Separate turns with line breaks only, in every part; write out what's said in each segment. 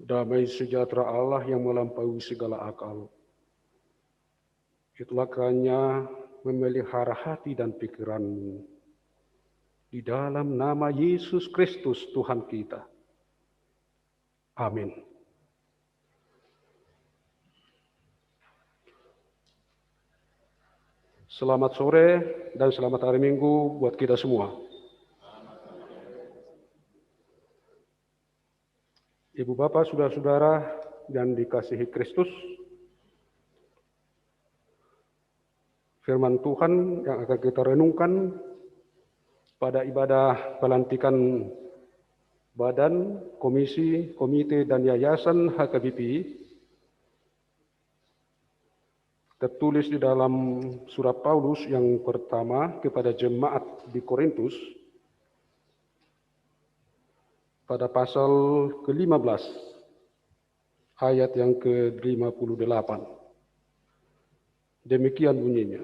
Damai sejahtera Allah yang melampaui segala akal. Itulah kiranya memelihara hati dan pikiranmu di dalam nama Yesus Kristus Tuhan kita. Amin. Selamat sore dan selamat hari Minggu buat kita semua. Ibu Bapak, saudara-saudara yang dikasihi Kristus, firman Tuhan yang akan kita renungkan pada ibadah pelantikan badan, komisi, komite, dan yayasan HKBP tertulis di dalam surat Paulus yang pertama kepada jemaat di Korintus pada pasal ke-15 ayat yang ke-58. Demikian bunyinya.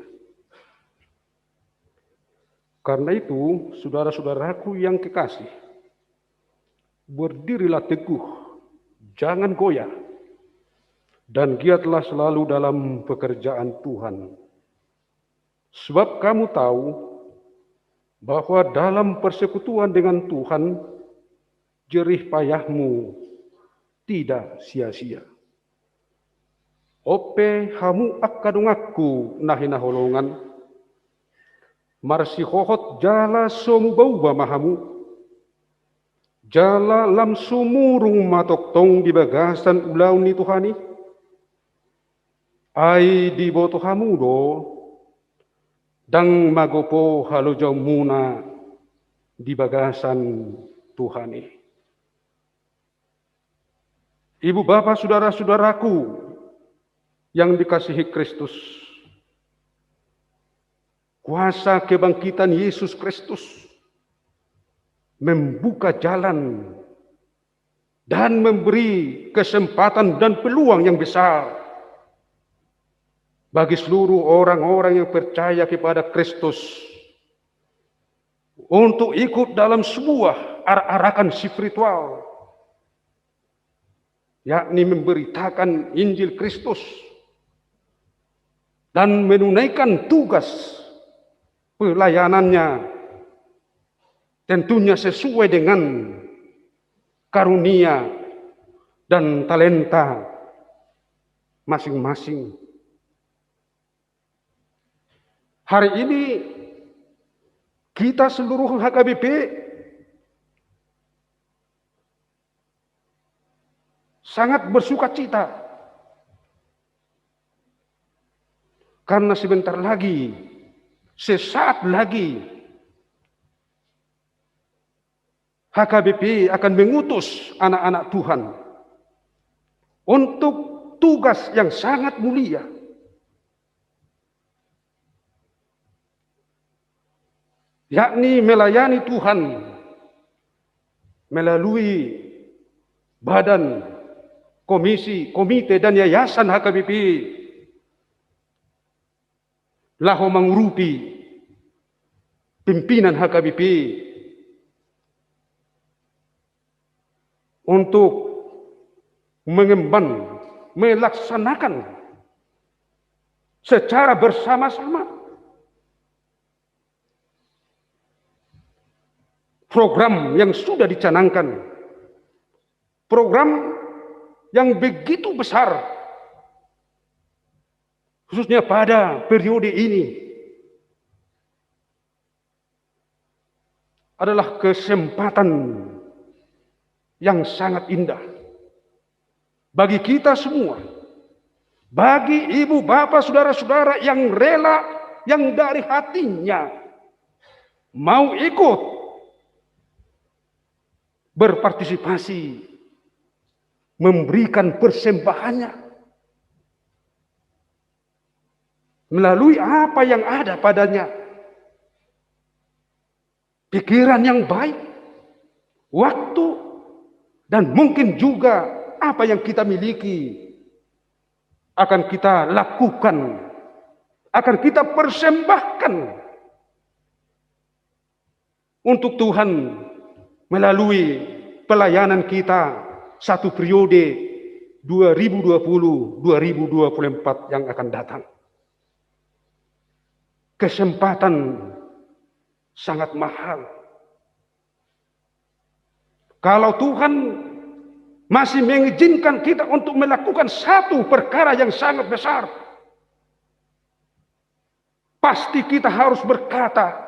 Karena itu, saudara-saudaraku yang kekasih, berdirilah teguh, jangan goyah, dan giatlah selalu dalam pekerjaan Tuhan. Sebab kamu tahu bahwa dalam persekutuan dengan Tuhan, jerih payahmu tidak sia-sia. Ope hamu akadungaku nahina holongan, marsi hohot jala somu bau bamahamu, jala lam sumurung matok tong di bagasan ulau ni Tuhani, ai di boto hamudo, dang magopo halojau muna di bagasan Tuhani. Ibu bapak saudara-saudaraku yang dikasihi Kristus, kuasa kebangkitan Yesus Kristus membuka jalan dan memberi kesempatan dan peluang yang besar bagi seluruh orang-orang yang percaya kepada Kristus untuk ikut dalam sebuah arak-arakan spiritual, yakni memberitakan Injil Kristus dan menunaikan tugas pelayanannya tentunya sesuai dengan karunia dan talenta masing-masing. Hari ini kita seluruh HKBP sangat bersukacita karena sebentar lagi, sesaat lagi, HKBP akan mengutus anak-anak Tuhan untuk tugas yang sangat mulia, yakni melayani Tuhan melalui badan, komisi, komite, dan yayasan HKBP lahu mengurupi pimpinan HKBP untuk mengemban, melaksanakan secara bersama-sama program yang sudah dicanangkan, program yang begitu besar, khususnya pada periode ini, adalah kesempatan yang sangat indah bagi kita semua, bagi ibu bapak saudara-saudara yang rela, yang dari hatinya mau ikut berpartisipasi, memberikan persembahannya melalui apa yang ada padanya, pikiran yang baik, waktu, dan mungkin juga apa yang kita miliki akan kita lakukan, akan kita persembahkan untuk Tuhan melalui pelayanan kita satu periode 2020-2024 yang akan datang. Kesempatan sangat mahal. Kalau Tuhan masih mengizinkan kita untuk melakukan satu perkara yang sangat besar, pasti kita harus berkata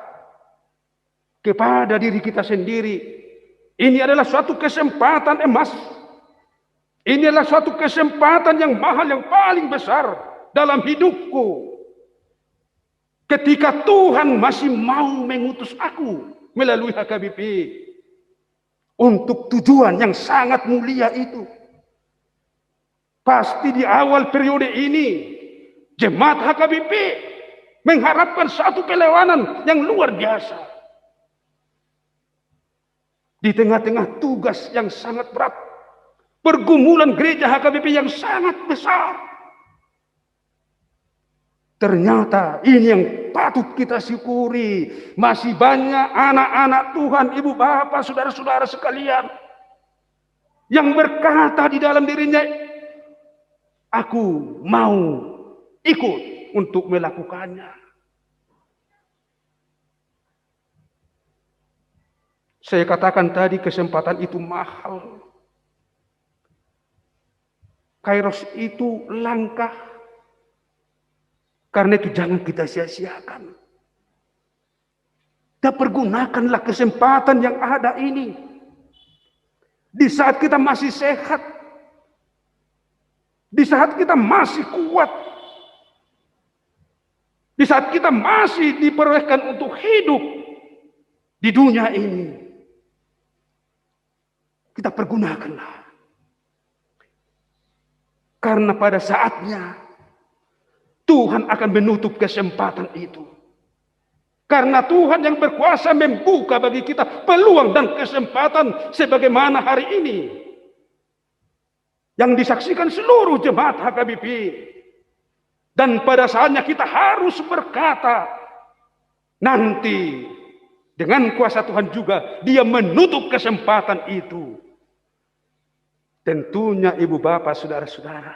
kepada diri kita sendiri, ini adalah suatu kesempatan emas. Ini adalah suatu kesempatan yang mahal, yang paling besar dalam hidupku. Ketika Tuhan masih mau mengutus aku melalui HKBP untuk tujuan yang sangat mulia itu. Pasti di awal periode ini, jemaat HKBP mengharapkan satu perlawanan yang luar biasa. Di tengah-tengah tugas yang sangat berat, pergumulan gereja HKBP yang sangat besar, ternyata ini yang patut kita syukuri. Masih banyak anak-anak Tuhan, ibu bapak, saudara-saudara sekalian, yang berkata di dalam dirinya, aku mau ikut untuk melakukannya. Saya katakan tadi, kesempatan itu mahal. Kairos itu langka. Karena itu jangan kita sia-siakan. Dan pergunakanlah kesempatan yang ada ini. Di saat kita masih sehat. Di saat kita masih kuat. Di saat kita masih diperolehkan untuk hidup di dunia ini. Kita pergunakanlah. Karena pada saatnya Tuhan akan menutup kesempatan itu. Karena Tuhan yang berkuasa membuka bagi kita peluang dan kesempatan sebagaimana hari ini. Yang disaksikan seluruh jemaat HKBP. Dan pada saatnya kita harus berkata, nanti dengan kuasa Tuhan juga Dia menutup kesempatan itu. Tentunya ibu bapak, saudara-saudara,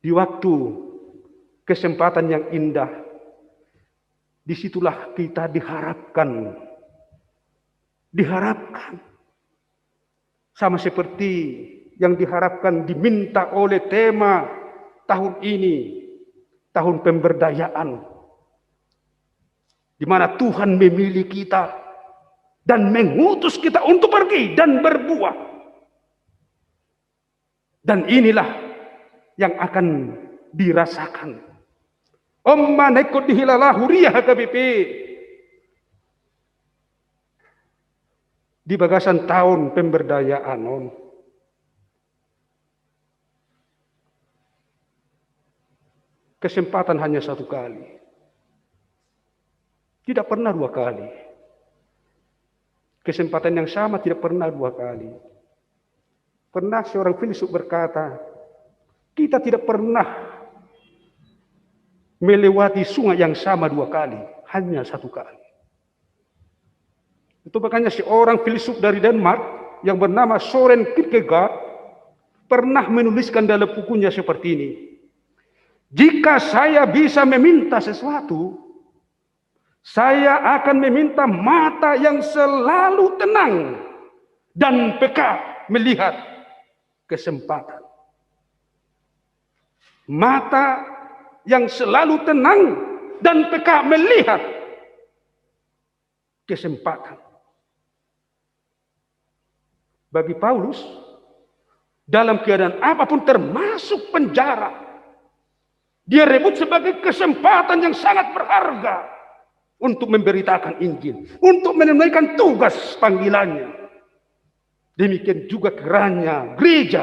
di waktu kesempatan yang indah, disitulah kita diharapkan. Sama seperti yang diharapkan, diminta oleh tema tahun ini, tahun pemberdayaan, di mana Tuhan memilih kita dan mengutus kita untuk pergi dan berbuah. Dan inilah yang akan dirasakan. Omma nekot dihilala huriya HKBP. Di bagasan tahun pemberdayaan. Kesempatan hanya satu kali. Tidak pernah dua kali. Kesempatan yang sama tidak pernah dua kali. Pernah seorang filsuf berkata, kita tidak pernah melewati sungai yang sama dua kali, hanya satu kali. Itu makanya seorang filsuf dari Denmark yang bernama Søren Kierkegaard pernah menuliskan dalam bukunya seperti ini. Jika saya bisa meminta sesuatu, saya akan meminta mata yang selalu tenang dan peka melihat kesempatan. Mata yang selalu tenang dan peka melihat kesempatan. Bagi Paulus, dalam keadaan apapun termasuk penjara, dia rebut sebagai kesempatan yang sangat berharga untuk memberitakan Injil, untuk menunaikan tugas panggilannya. Demikian juga kiranya gereja,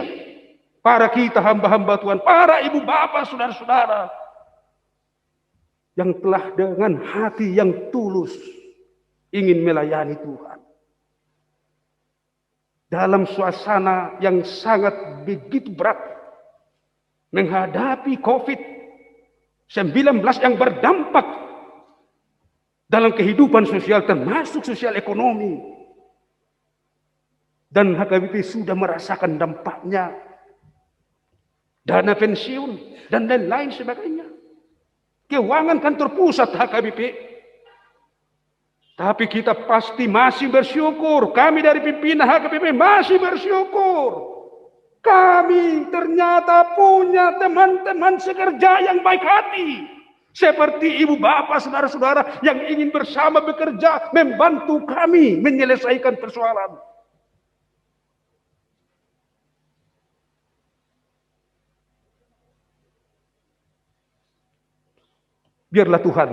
para kita hamba-hamba Tuhan, para ibu bapak, saudara-saudara, yang telah dengan hati yang tulus ingin melayani Tuhan. Dalam suasana yang sangat begitu berat, menghadapi COVID-19 yang berdampak dalam kehidupan sosial, termasuk sosial ekonomi. Dan HKBP sudah merasakan dampaknya. Dana pensiun dan lain-lain sebagainya. Keuangan kantor pusat HKBP. Tapi kita pasti masih bersyukur. Kami dari pimpinan HKBP masih bersyukur. Kami ternyata punya teman-teman sekerja yang baik hati. Seperti ibu bapak, saudara-saudara yang ingin bersama bekerja, membantu kami menyelesaikan persoalan. Biarlah Tuhan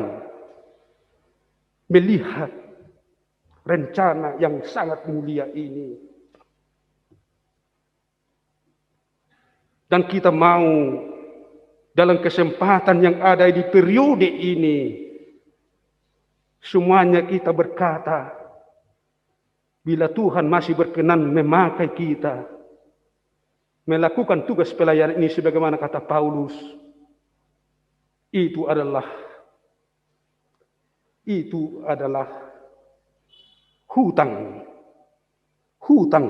melihat rencana yang sangat mulia ini. Dan kita mau dalam kesempatan yang ada di periode ini, semuanya kita berkata, bila Tuhan masih berkenan memakai kita, melakukan tugas pelayanan ini sebagaimana kata Paulus, itu adalah hutang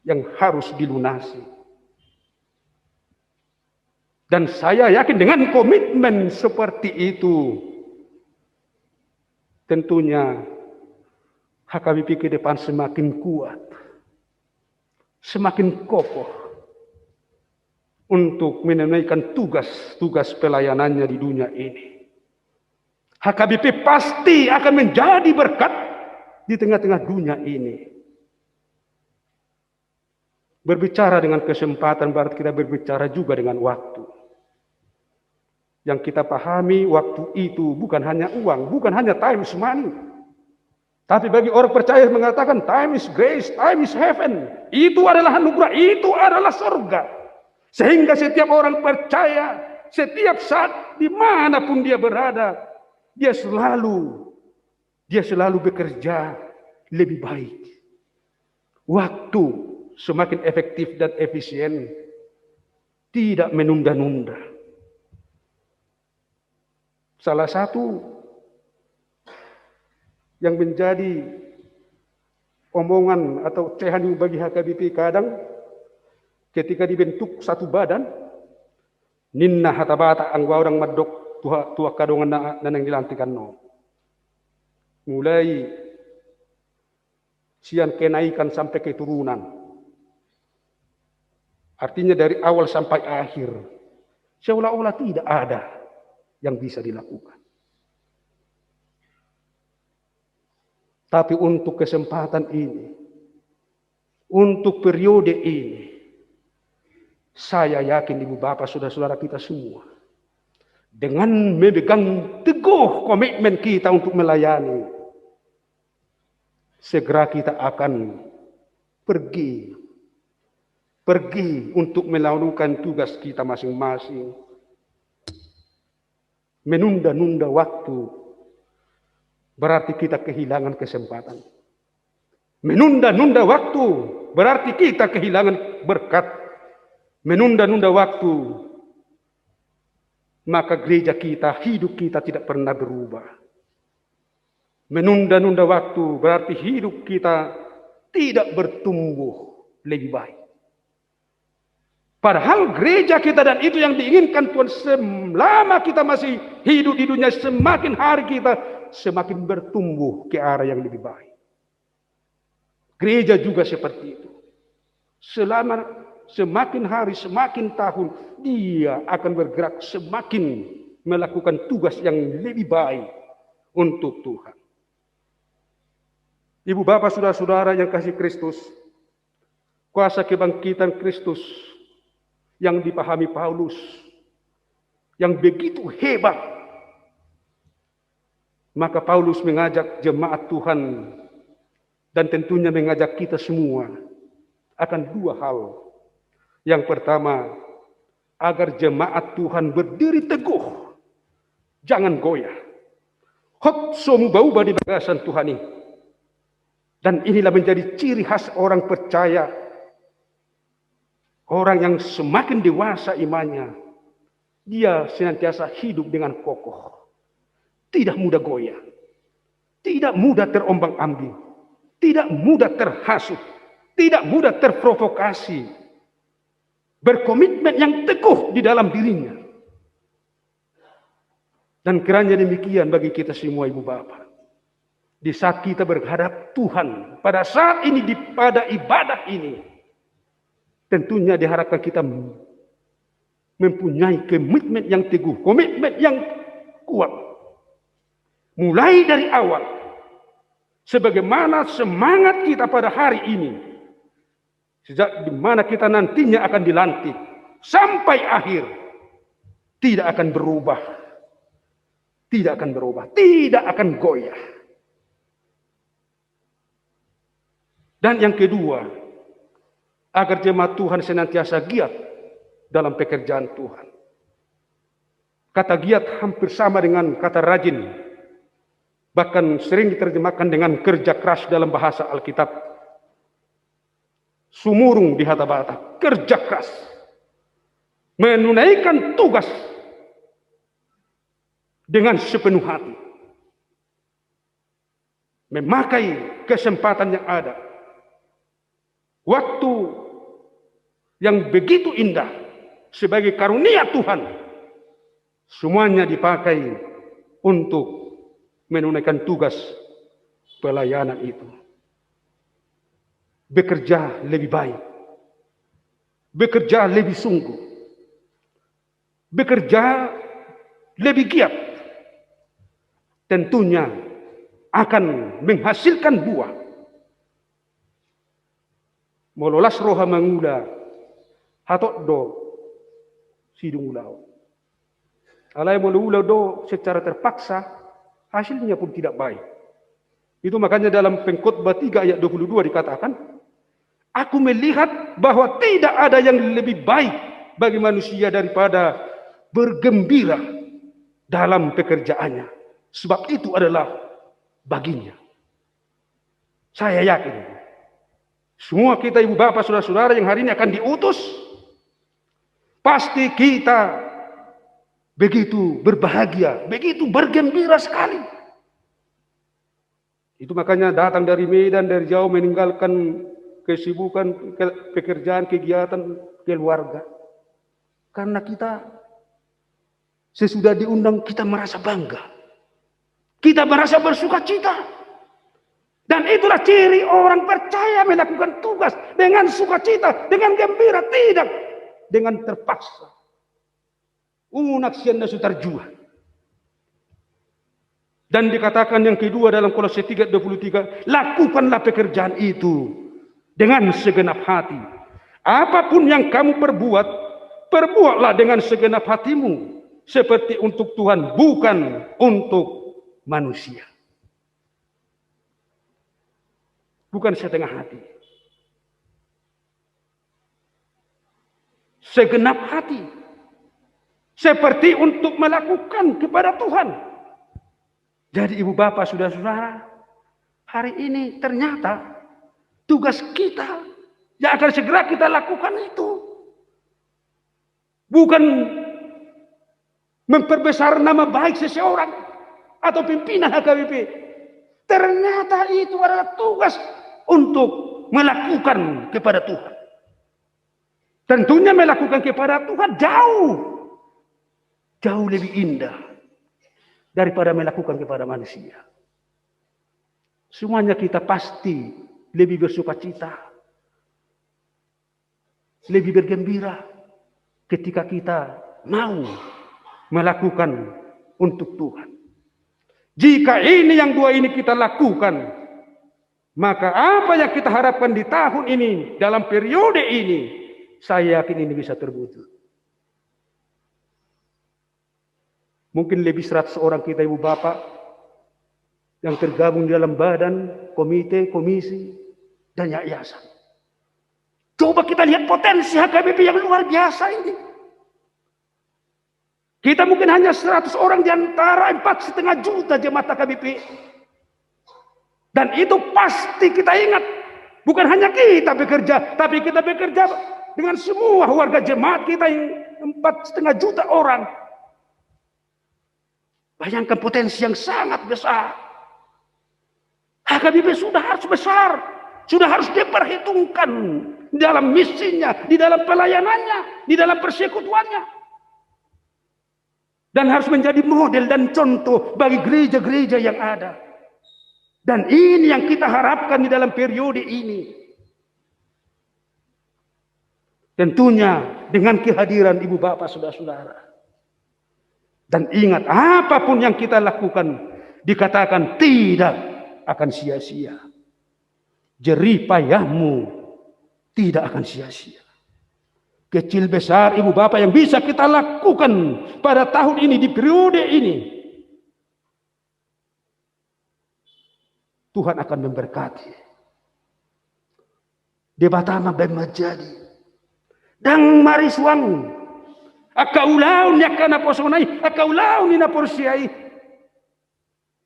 yang harus dilunasi. Dan saya yakin dengan komitmen seperti itu, tentunya HKBP ke depan semakin kuat, semakin kokoh untuk menunaikan tugas-tugas pelayanannya di dunia ini. HKBP pasti akan menjadi berkat di tengah-tengah dunia ini. Berbicara dengan kesempatan berarti kita berbicara juga dengan waktu. Yang kita pahami waktu itu bukan hanya uang, bukan hanya time is money. Tapi bagi orang percaya mengatakan time is grace, time is heaven. Itu adalah anugerah, itu adalah surga. Sehingga setiap orang percaya, setiap saat dimanapun dia berada, dia selalu bekerja lebih baik. Waktu semakin efektif dan efisien, tidak menunda-nunda. Salah satu yang menjadi omongan atau cehan bagi HKBP kadang ketika dibentuk satu badan, ninna hatabata ang orang madok tua kadongan nanang dilantikan no. Mulai sian kenaikan sampai keturunan. Artinya dari awal sampai akhir, seolah-olah tidak ada yang bisa dilakukan. Tapi untuk kesempatan ini, untuk periode ini, saya yakin ibu bapak, saudara-saudara kita semua, dengan memegang teguh komitmen kita untuk melayani, segera kita akan pergi untuk melakukan tugas kita masing-masing. Menunda-nunda waktu berarti kita kehilangan kesempatan. Menunda-nunda waktu berarti kita kehilangan berkat. Menunda-nunda waktu, maka gereja kita, hidup kita tidak pernah berubah. Menunda-nunda waktu berarti hidup kita tidak bertumbuh lebih baik. Padahal gereja kita dan itu yang diinginkan Tuhan, selama kita masih hidup di dunia, semakin hari kita semakin bertumbuh ke arah yang lebih baik. Gereja juga seperti itu. Selama semakin hari, semakin tahun, dia akan bergerak semakin melakukan tugas yang lebih baik untuk Tuhan. Ibu bapak, saudara-saudara yang kasih Kristus, kuasa kebangkitan Kristus yang dipahami Paulus, yang begitu hebat. Maka Paulus mengajak jemaat Tuhan dan tentunya mengajak kita semua akan dua hal. Yang pertama, agar jemaat Tuhan berdiri teguh, jangan goyah. Hot somu bauba di bagasan Tuhan ini. Dan inilah menjadi ciri khas orang percaya. Orang yang semakin dewasa imannya, dia senantiasa hidup dengan kokoh. Tidak mudah goyah. Tidak mudah terombang-ambing. Tidak mudah terhasut. tidak mudah terprovokasi, berkomitmen yang teguh di dalam dirinya. Dan kiranya demikian bagi kita semua ibu bapak. Di saat kita berhadap Tuhan, pada saat ini, pada ibadah ini, tentunya diharapkan kita mempunyai komitmen yang teguh, komitmen yang kuat. Mulai dari awal, sebagaimana semangat kita pada hari ini, sejak di mana kita nantinya akan dilantik, sampai akhir, tidak akan berubah. Tidak akan berubah, tidak akan goyah. Dan yang kedua, agar jemaat Tuhan senantiasa giat dalam pekerjaan Tuhan. Kata giat hampir sama dengan kata rajin. Bahkan sering diterjemahkan dengan kerja keras dalam bahasa Alkitab. Sumurung di hata-bata, kerja keras. Menunaikan tugas dengan sepenuh hati. Memakai kesempatan yang ada. Waktu yang begitu indah sebagai karunia Tuhan, semuanya dipakai untuk menunaikan tugas pelayanan itu. Bekerja lebih baik, bekerja lebih sungguh, bekerja lebih giat, tentunya akan menghasilkan buah. Mololas roha mangula hatok do sidung ulau. Alai molo do secara terpaksa, hasilnya pun tidak baik. Itu makanya dalam Pengkhotbah 3 ayat 22 dikatakan, aku melihat bahwa tidak ada yang lebih baik bagi manusia daripada bergembira dalam pekerjaannya. Sebab itu adalah baginya. Saya yakin semua kita ibu bapak saudara-saudara yang hari ini akan diutus, pasti kita begitu berbahagia, begitu bergembira sekali. Itu makanya datang dari Medan, dari jauh, meninggalkan kesibukan, pekerjaan, kegiatan, keluarga. Karena kita sesudah diundang, kita merasa bangga. Kita merasa bersuka cita. Dan itulah ciri orang percaya melakukan tugas dengan sukacita, dengan gembira, tidak dengan terpaksa. Unak sianda sutarjua. Dan dikatakan yang kedua dalam Kolose 3:23, lakukanlah pekerjaan itu dengan segenap hati. Apapun yang kamu perbuat, perbuatlah dengan segenap hatimu, seperti untuk Tuhan, bukan untuk manusia. Bukan setengah hati. Segenap hati. Seperti untuk melakukan kepada Tuhan. Jadi ibu bapak saudara-saudara, hari ini ternyata tugas kita yang akan segera kita lakukan itu bukan memperbesar nama baik seseorang atau pimpinan HKBP. Ternyata itu adalah tugas untuk melakukan kepada Tuhan. Tentunya melakukan kepada Tuhan jauh lebih indah daripada melakukan kepada manusia. Semuanya kita pasti lebih bersuka cita, lebih bergembira ketika kita mau melakukan untuk Tuhan. Jika ini yang dua ini kita lakukan, maka apa yang kita harapkan di tahun ini, dalam periode ini, saya yakin ini bisa terwujud. Mungkin lebih 100 orang kita ibu bapak yang tergabung di dalam badan, komite, komisi, dan yayasan. Coba kita lihat potensi HKBP yang luar biasa ini. Kita mungkin hanya 100 orang di antara 4,5 juta jemaat HKBP. Dan itu pasti kita ingat, bukan hanya kita bekerja, tapi kita bekerja dengan semua warga jemaat kita yang 4,5 juta orang. Bayangkan potensi yang sangat besar. HKBP sudah harus besar, Sudah harus diperhitungkan di dalam misinya, di dalam pelayanannya, di dalam persekutuannya. Dan harus menjadi model dan contoh bagi gereja-gereja yang ada. Dan ini yang kita harapkan di dalam periode ini. Tentunya dengan kehadiran ibu bapak saudara-saudara. Dan ingat, apapun yang kita lakukan dikatakan tidak akan sia-sia. Jerih payahmu tidak akan sia-sia. Kecil besar ibu bapak yang bisa kita lakukan pada tahun ini, di periode ini, Tuhan akan memberkati. Debatama menjadi dang mariswang akaulau nyakana posonai akaulau nina porsiai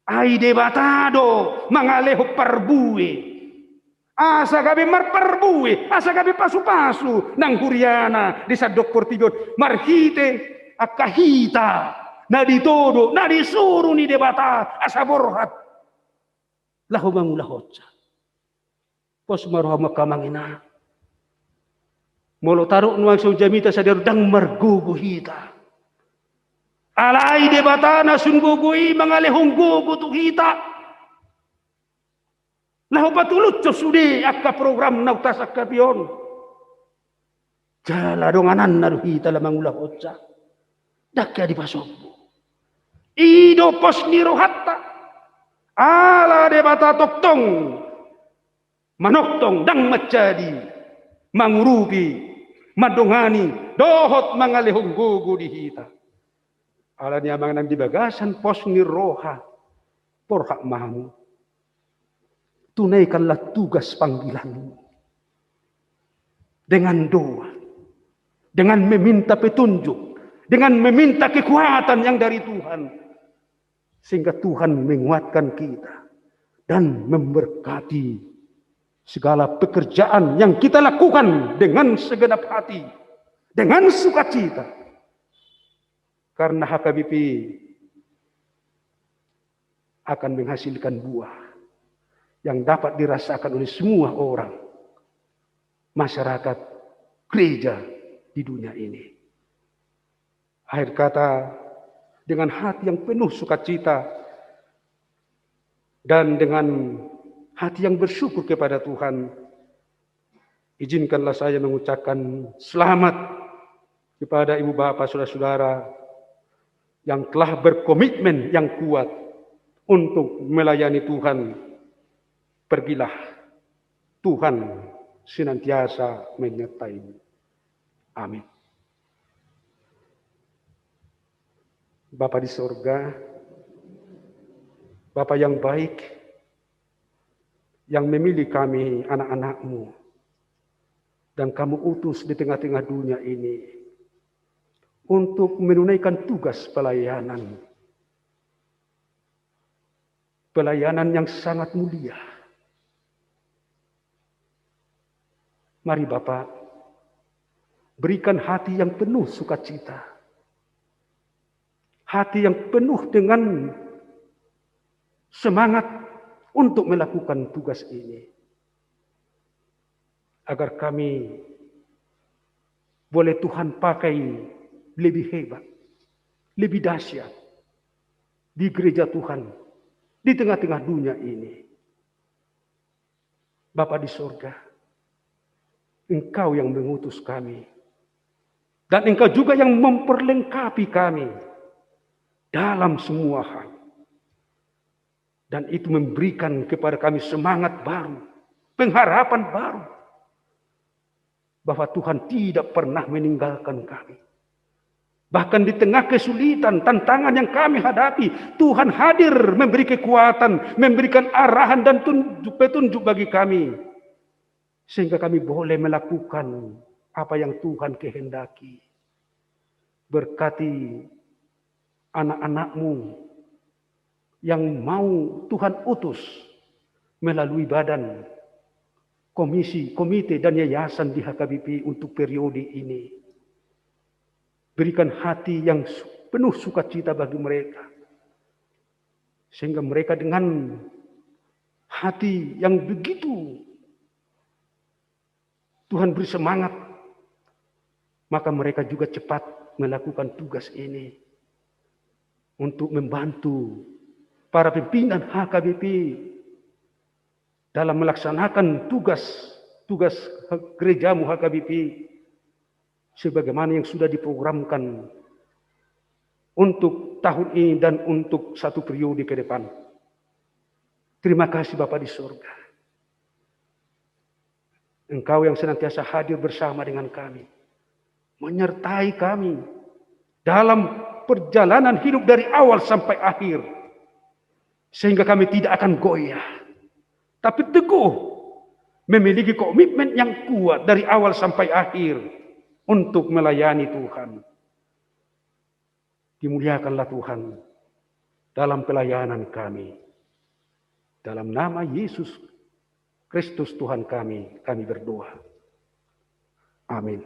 ai debatado mangaleho parbue asa gabi marparbue asa gabi pasu-pasu nang kuriana di sadok portigon marhite akahita na ditodo na disuruh ni debata asa borhat lahu mangulahotsa pos maroha makamangina molo taruh nuang so jamita sadar dang marguguhita. Alai debatana sunggugui mangalehong gugu tu hita. Lahu patulut so sudi akka program nautas akka pion. Jala donganan naruhita lamang ulah otsa. Dakya di pasobu. Ido pos nirohatta. Ala debata toktong. Manoktong dang macadi. Mangurupi. Madongani dohot mangalehong gugu dihita. Ala niya mga nang dibagasan pos ni roha porhak mahamu. Tunaikanlah tugas panggilanmu. Dengan doa. Dengan meminta petunjuk. Dengan meminta kekuatan yang dari Tuhan. Sehingga Tuhan menguatkan kita. Dan memberkati segala pekerjaan yang kita lakukan dengan segenap hati, dengan sukacita. Karena HKBP akan menghasilkan buah yang dapat dirasakan oleh semua orang, masyarakat, gereja di dunia ini. Akhir kata, dengan hati yang penuh sukacita dan dengan hati yang bersyukur kepada Tuhan, izinkanlah saya mengucapkan selamat kepada ibu bapak saudara-saudara yang telah berkomitmen yang kuat untuk melayani Tuhan. Pergilah, Tuhan senantiasa menyertai-Mu. Amin. Bapa di sorga, Bapa yang baik, yang memilih kami anak-anak-Mu, dan Kamu utus di tengah-tengah dunia ini untuk menunaikan tugas pelayanan. Pelayanan yang sangat mulia. Mari Bapak, berikan hati yang penuh sukacita. Hati yang penuh dengan semangat untuk melakukan tugas ini. Agar kami boleh Tuhan pakai lebih hebat, lebih dahsyat di gereja Tuhan, di tengah-tengah dunia ini. Bapa di sorga, Engkau yang mengutus kami. Dan Engkau juga yang memperlengkapi kami dalam semua hal. Dan itu memberikan kepada kami semangat baru, pengharapan baru. Bahwa Tuhan tidak pernah meninggalkan kami. Bahkan di tengah kesulitan, tantangan yang kami hadapi, Tuhan hadir memberi kekuatan, memberikan arahan dan petunjuk bagi kami. Sehingga kami boleh melakukan apa yang Tuhan kehendaki. Berkati anak-anak-Mu yang mau Tuhan utus melalui badan, komisi, komite, dan yayasan di HKBP untuk periode ini. Berikan hati yang penuh sukacita bagi mereka. Sehingga mereka dengan hati yang begitu Tuhan beri semangat, maka mereka juga cepat melakukan tugas ini untuk membantu para pimpinan HKBP dalam melaksanakan tugas gerejamu HKBP sebagaimana yang sudah diprogramkan untuk tahun ini dan untuk satu periode ke depan. Terima kasih Bapa di surga. Engkau yang senantiasa hadir bersama dengan kami, menyertai kami dalam perjalanan hidup dari awal sampai akhir, sehingga kami tidak akan goyah, tapi teguh memiliki komitmen yang kuat dari awal sampai akhir untuk melayani Tuhan. Dimuliakanlah Tuhan dalam pelayanan kami. Dalam nama Yesus Kristus Tuhan kami berdoa. Amin.